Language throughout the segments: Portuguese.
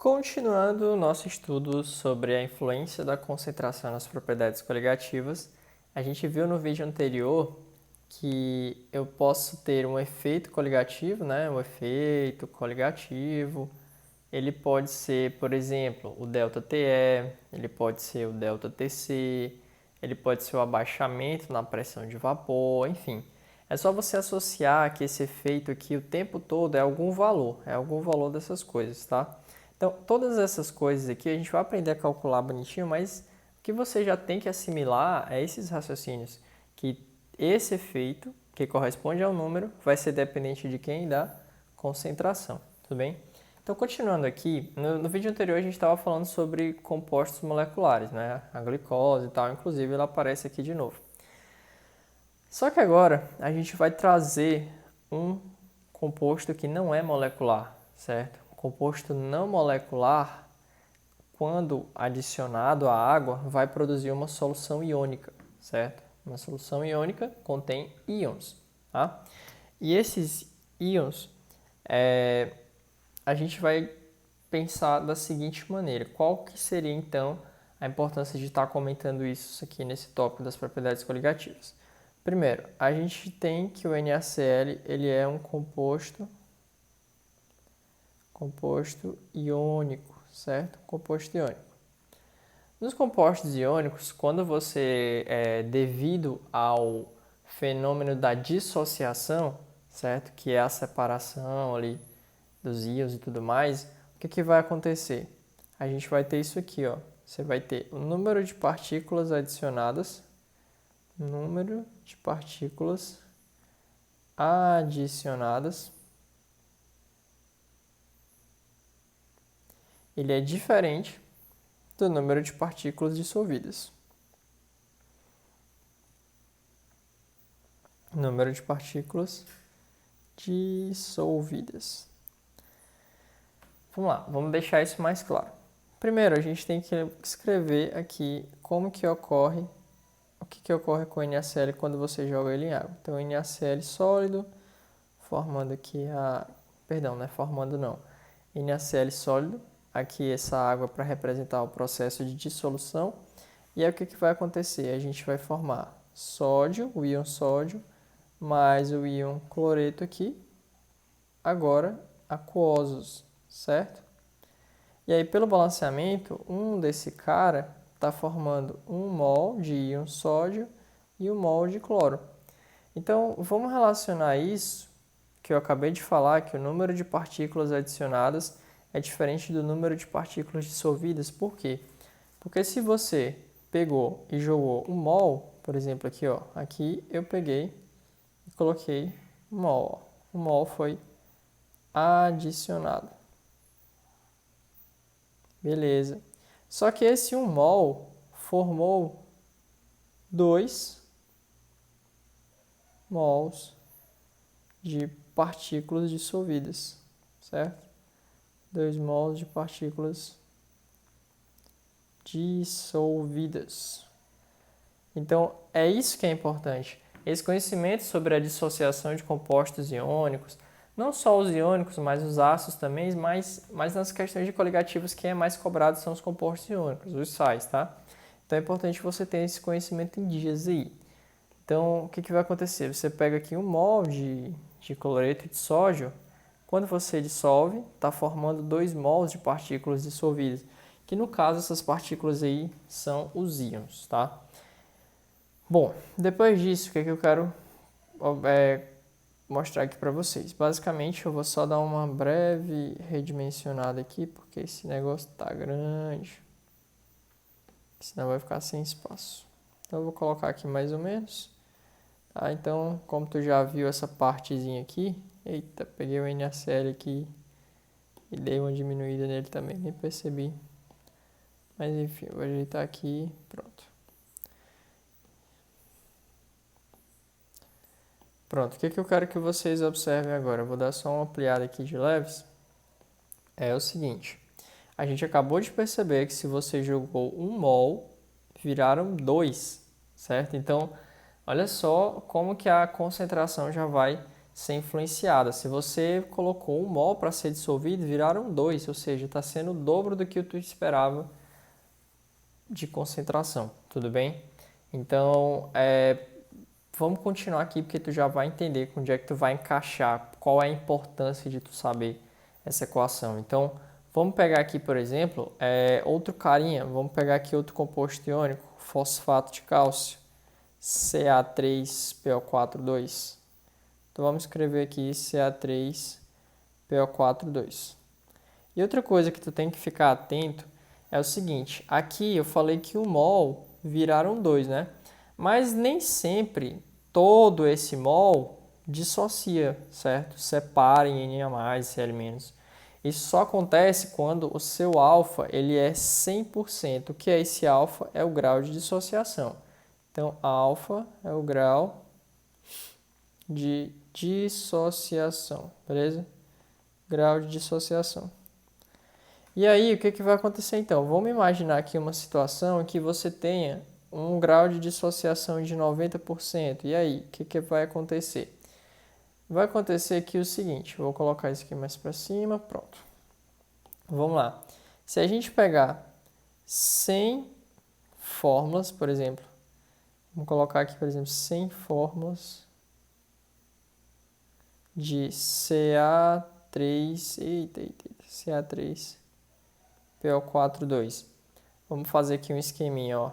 Continuando o nosso estudo sobre a influência da concentração nas propriedades coligativas, a gente viu no vídeo anterior que eu posso ter um efeito coligativo, né? Um efeito coligativo. Ele pode ser, por exemplo, o ΔTE, ele pode ser o ΔTC, ele pode ser o abaixamento na pressão de vapor, enfim. É só você associar que esse efeito aqui o tempo todo é algum valor dessas coisas, tá? Então, todas essas coisas aqui a gente vai aprender a calcular bonitinho, mas o que você já tem que assimilar é esses raciocínios, que esse efeito, que corresponde ao número, vai ser dependente de quem? Da concentração, tudo bem? Então, continuando aqui, no vídeo anterior a gente estava falando sobre compostos moleculares, né? A glicose e tal, inclusive ela aparece aqui de novo. Só que agora a gente vai trazer um composto que não é molecular, certo? Um composto não molecular, quando adicionado à água, vai produzir uma solução iônica, certo? Uma solução iônica contém íons, tá? E esses íons, a gente vai pensar da seguinte maneira: qual que seria então a importância de estar comentando isso aqui nesse tópico das propriedades coligativas? Primeiro, a gente tem que o NaCl ele é um composto iônico, certo? Composto iônico. Nos compostos iônicos, quando você, devido ao fenômeno da dissociação, certo? Que é a separação ali dos íons e tudo mais, o que vai acontecer? A gente vai ter isso aqui, ó. Você vai ter o número de partículas adicionadas, ele é diferente do número de partículas dissolvidas. Número de partículas dissolvidas. Vamos lá, vamos deixar isso mais claro. Primeiro, a gente tem que escrever aqui como que ocorre, o que ocorre com o NaCl quando você joga ele em água. Então, o NaCl sólido, formando aqui formando não. NaCl sólido, aqui essa água para representar o processo de dissolução. E aí o que vai acontecer? A gente vai formar sódio, o íon sódio, mais o íon cloreto aqui, agora aquosos, certo? E aí, pelo balanceamento, desse cara está formando 1 mol de íon sódio e 1 mol de cloro. Então, vamos relacionar isso, que eu acabei de falar, que o número de partículas adicionadas é diferente do número de partículas dissolvidas. Por quê? Porque se você pegou e jogou 1 mol, por exemplo, aqui, ó, aqui eu peguei e coloquei 1 mol. Ó. 1 mol foi adicionado. Beleza. Só que esse 1 mol formou 2 mols de partículas dissolvidas, certo? 2 mols de partículas dissolvidas. Então, é isso que é importante. Esse conhecimento sobre a dissociação de compostos iônicos, não só os iônicos, mas os ácidos também, mas nas questões de coligativos, quem é mais cobrado são os compostos iônicos, os sais, tá? Então, é importante você ter esse conhecimento em dias aí. Então, o que vai acontecer? Você pega aqui 1 mol de cloreto de sódio, quando você dissolve, está formando 2 mols de partículas dissolvidas, que no caso essas partículas aí são os íons, tá? Bom, depois disso, o que eu quero mostrar aqui para vocês? Basicamente, eu vou só dar uma breve redimensionada aqui, porque esse negócio tá grande, senão vai ficar sem espaço. Então, eu vou colocar aqui mais ou menos. Tá, então, como tu já viu essa partezinha aqui, eita, peguei o NaCl aqui e dei uma diminuída nele também, nem percebi. Mas enfim, eu vou ajeitar aqui, pronto. Pronto, o que eu quero que vocês observem agora? Eu vou dar só uma ampliada aqui de leves. É o seguinte, a gente acabou de perceber que se você jogou 1 mol, viraram 2, certo? Então, olha só como que a concentração já vai ser influenciada. Se você colocou 1 mol para ser dissolvido, viraram 2, ou seja, está sendo o dobro do que tu esperava de concentração, tudo bem? Então, vamos continuar aqui porque tu já vai entender onde é que tu vai encaixar, qual é a importância de tu saber essa equação. Então, vamos pegar aqui, por exemplo, outro carinha, vamos pegar aqui outro composto iônico, fosfato de cálcio, Ca3PO42. Então, vamos escrever aqui Ca3PO42. E outra coisa que tu tem que ficar atento é o seguinte, aqui eu falei que 1 mol viraram 2, né? Mas nem sempre todo esse mol dissocia, certo? Separa em Na+, Cl-. Isso só acontece quando o seu alfa ele é 100%. O que é esse alfa? É o grau de dissociação. Então, alfa é o grau de dissociação, beleza? Grau de dissociação. E aí, o que vai acontecer então? Vamos imaginar aqui uma situação em que você tenha um grau de dissociação de 90%. E aí, o que vai acontecer? Vai acontecer aqui o seguinte, vou colocar isso aqui mais para cima, pronto. Vamos lá. Se a gente pegar 100 fórmulas, por exemplo, vamos colocar aqui, por exemplo, 100 fórmulas de Ca3, Ca3PO42. Vamos fazer aqui um esqueminha, ó.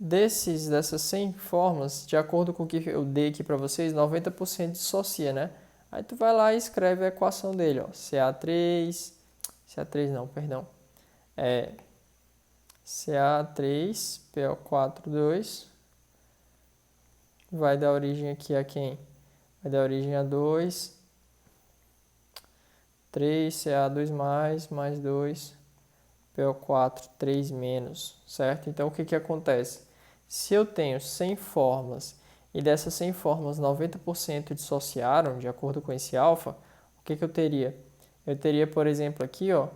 Dessas 100 fórmulas, de acordo com o que eu dei aqui para vocês, 90% dissocia, né? Aí tu vai lá e escreve a equação dele, ó. Ca3 não, perdão. Ca3PO42 vai dar origem aqui a quem? Vai dar origem a 2, 3 Ca2+, mais 2, PO4, 3-, certo? Então, o que acontece? Se eu tenho 100 fórmulas e dessas 100 fórmulas 90% dissociaram, de acordo com esse alfa, o que eu teria? Eu teria, por exemplo, aqui, ó,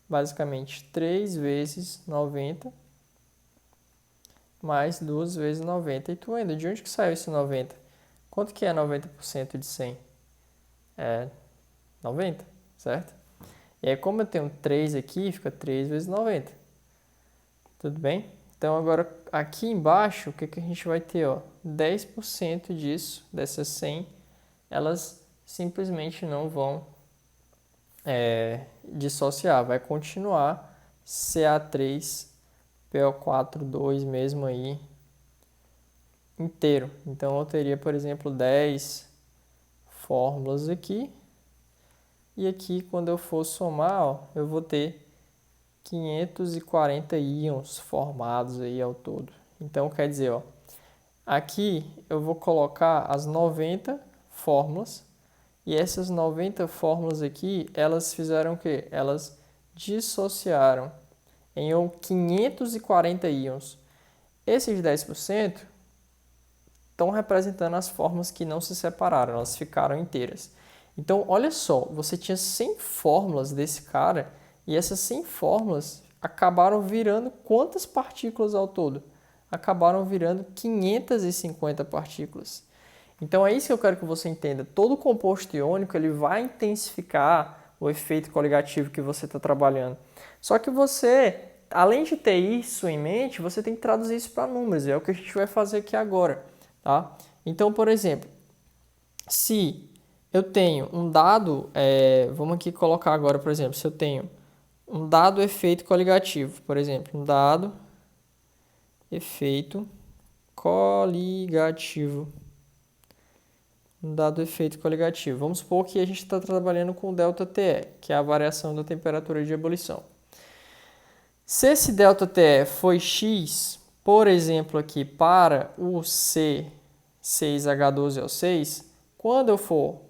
basicamente 3 vezes 90 mais 2 vezes 90. E tu ainda, de onde que saiu esse 90? Quanto que é 90% de 100? É 90, certo? E aí, como eu tenho 3 aqui, fica 3 vezes 90. Tudo bem? Então, agora, aqui embaixo, o que a gente vai ter? Ó? 10% disso, dessas 100, elas simplesmente não vão dissociar. Vai continuar Ca3PO42 mesmo aí, inteiro. Então, eu teria, por exemplo, 10 fórmulas aqui. E aqui, quando eu for somar, ó, eu vou ter 540 íons formados aí ao todo. Então, quer dizer, ó, aqui eu vou colocar as 90 fórmulas. E essas 90 fórmulas aqui, elas fizeram o quê? Elas dissociaram em 540 íons. Esses 10% estão representando as fórmulas que não se separaram, elas ficaram inteiras. Então, olha só, você tinha 100 fórmulas desse cara e essas 100 fórmulas acabaram virando quantas partículas ao todo? Acabaram virando 550 partículas. Então, é isso que eu quero que você entenda. Todo composto iônico ele vai intensificar o efeito coligativo que você está trabalhando. Só que você, além de ter isso em mente, você tem que traduzir isso para números. É o que a gente vai fazer aqui agora. Tá? Então, por exemplo, se eu tenho um dado, vamos aqui colocar agora, por exemplo, se eu tenho um dado efeito coligativo, por exemplo, um dado efeito coligativo. Um dado efeito coligativo. Vamos supor que a gente está trabalhando com ΔTE, que é a variação da temperatura de ebulição. Se esse ΔTE foi X, por exemplo, aqui para o C6H12O6, quando eu for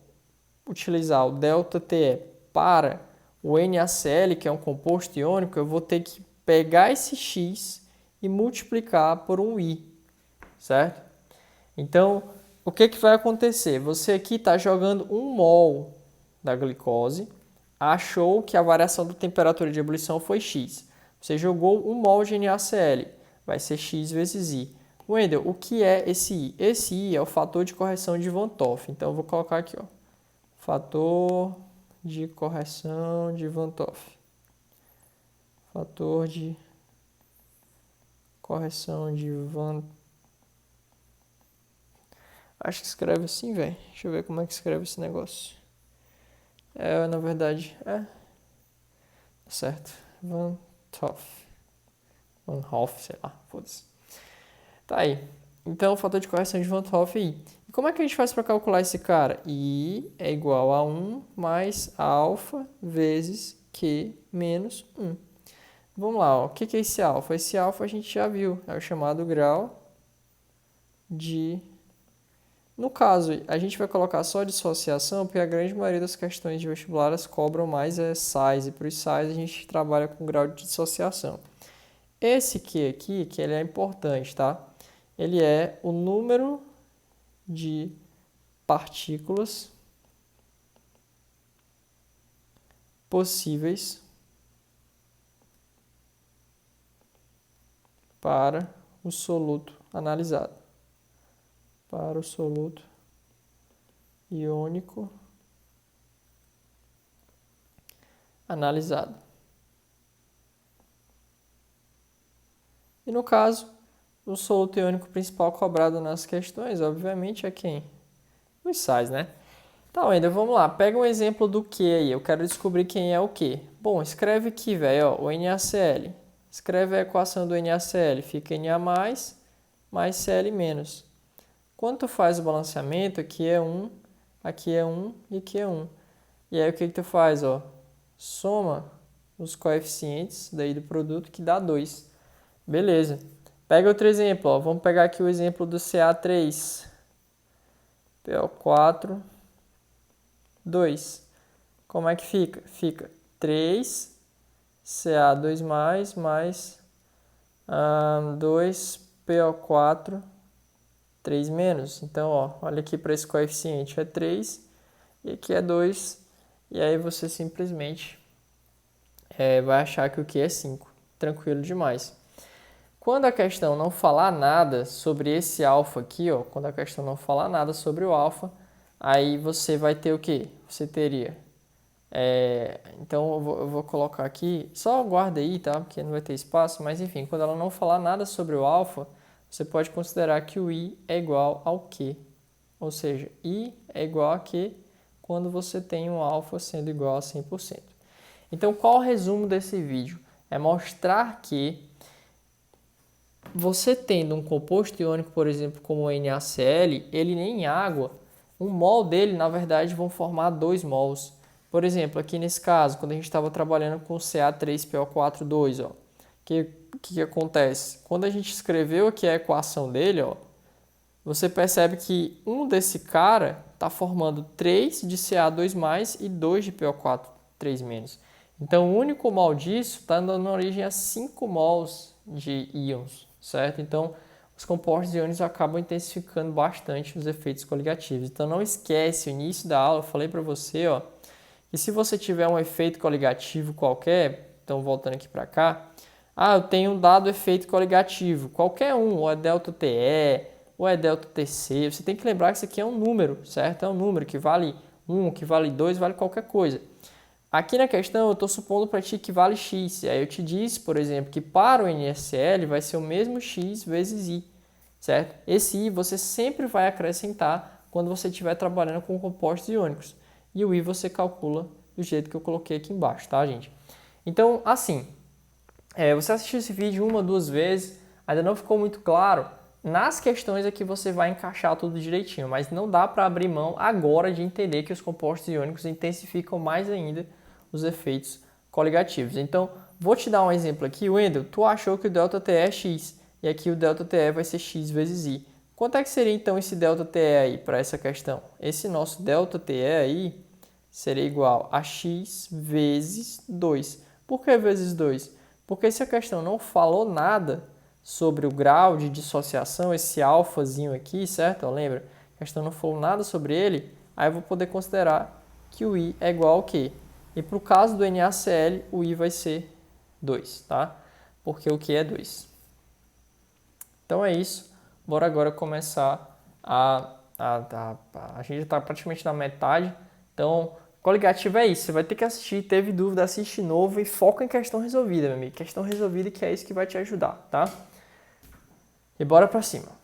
utilizar o ΔTE para o NaCl, que é um composto iônico, eu vou ter que pegar esse X e multiplicar por um I, certo? Então, o que vai acontecer? Você aqui está jogando 1 mol da glicose, achou que a variação da temperatura de ebulição foi X. Você jogou 1 mol de NaCl, vai ser X vezes I. Wendel, o que é esse I? Esse I é o fator de correção de Van Toff. Então, eu vou colocar aqui, ó, fator de correção de Van Toff. Fator de correção de Van... Acho que escreve assim, velho. Deixa eu ver como é que escreve esse negócio. Na verdade, certo. Van Toff. Van Hoff, sei lá, foda-se. Tá aí. Então, fator de correção de Van Hoff I. E como é que a gente faz para calcular esse cara? I é igual a 1 mais alfa vezes Q menos 1. Vamos lá, ó. O que é esse alfa? Esse alfa a gente já viu, é o chamado grau de... No caso, a gente vai colocar só dissociação, porque a grande maioria das questões de vestibulares cobram mais sais, e para os sais a gente trabalha com grau de dissociação. Esse Q aqui, que ele é importante, tá? Ele é o número de partículas possíveis para o soluto analisado. Para o soluto iônico analisado. E no caso, o soluto iônico principal cobrado nas questões, obviamente, é quem? Os sais, né? Então, ainda vamos lá. Pega um exemplo do Q aí. Eu quero descobrir quem é o Q. Bom, escreve aqui, velho, o NaCl. Escreve a equação do NaCl. Fica Na mais Cl menos. Quando tu faz o balanceamento, aqui é 1 e aqui é 1. E aí o que tu faz? Ó? Soma os coeficientes daí do produto que dá 2. Beleza. Pega outro exemplo. Ó. Vamos pegar aqui o exemplo do Ca3. PO4, 2. Como é que fica? Fica 3 Ca2+, mais 2 PO4, 3 menos. Então, ó, olha aqui para esse coeficiente, é 3 e aqui é 2. E aí você simplesmente vai achar que o que é 5. Tranquilo demais. Quando a questão não falar nada sobre esse alfa aqui, ó, quando a questão não falar nada sobre o alfa, aí você vai ter o quê? Você teria... então eu vou colocar aqui, só guarda aí, tá? Porque não vai ter espaço, mas enfim, quando ela não falar nada sobre o alfa, você pode considerar que o I é igual ao Q. Ou seja, I é igual a Q quando você tem um alfa sendo igual a 100%. Então, qual o resumo desse vídeo? É mostrar que você tendo um composto iônico, por exemplo, como o NaCl, ele nem água, um mol dele, na verdade, vão formar 2 mols. Por exemplo, aqui nesse caso, quando a gente estava trabalhando com Ca3PO4,2, ó, que acontece? Quando a gente escreveu aqui a equação dele, ó, você percebe que um desse cara está formando 3 de Ca2+, e 2 de PO4, 3-. Então, o único mol disso está dando origem a 5 mols de íons, certo? Então, os compostos iônicos acabam intensificando bastante os efeitos coligativos. Então, não esquece, o início da aula eu falei para você, ó, que se você tiver um efeito coligativo qualquer, então voltando aqui para cá, eu tenho um dado efeito coligativo, qualquer um, ou é ΔTE, ou é ΔTC, você tem que lembrar que isso aqui é um número, certo? É um número que vale 1, que vale 2, vale qualquer coisa. Aqui na questão eu estou supondo para ti que vale x, e aí eu te disse, por exemplo, que para o NaCl vai ser o mesmo x vezes I, certo? Esse I você sempre vai acrescentar quando você estiver trabalhando com compostos iônicos, e o I você calcula do jeito que eu coloquei aqui embaixo, tá, gente? Então, assim, você assistiu esse vídeo 1 ou 2 vezes, ainda não ficou muito claro, nas questões aqui você vai encaixar tudo direitinho, mas não dá para abrir mão agora de entender que os compostos iônicos intensificam mais ainda os efeitos coligativos. Então, vou te dar um exemplo aqui. Wendel, tu achou que o ΔTE é x, e aqui o ΔTE vai ser x vezes I. Quanto é que seria então esse ΔTE aí para essa questão? Esse nosso ΔTE aí seria igual a x vezes 2. Por que vezes 2? Porque se a questão não falou nada sobre o grau de dissociação, esse alfazinho aqui, certo? Lembra? A questão não falou nada sobre ele, aí eu vou poder considerar que o I é igual ao quê? E para o caso do NaCl, o I vai ser 2, tá? Porque o Q é 2. Então é isso. bora agora começar a gente já está praticamente na metade, então coligativo é isso, você vai ter que assistir, teve dúvida, assiste de novo e foca em questão resolvida, meu amigo. Questão resolvida que é isso que vai te ajudar, tá? E bora pra cima.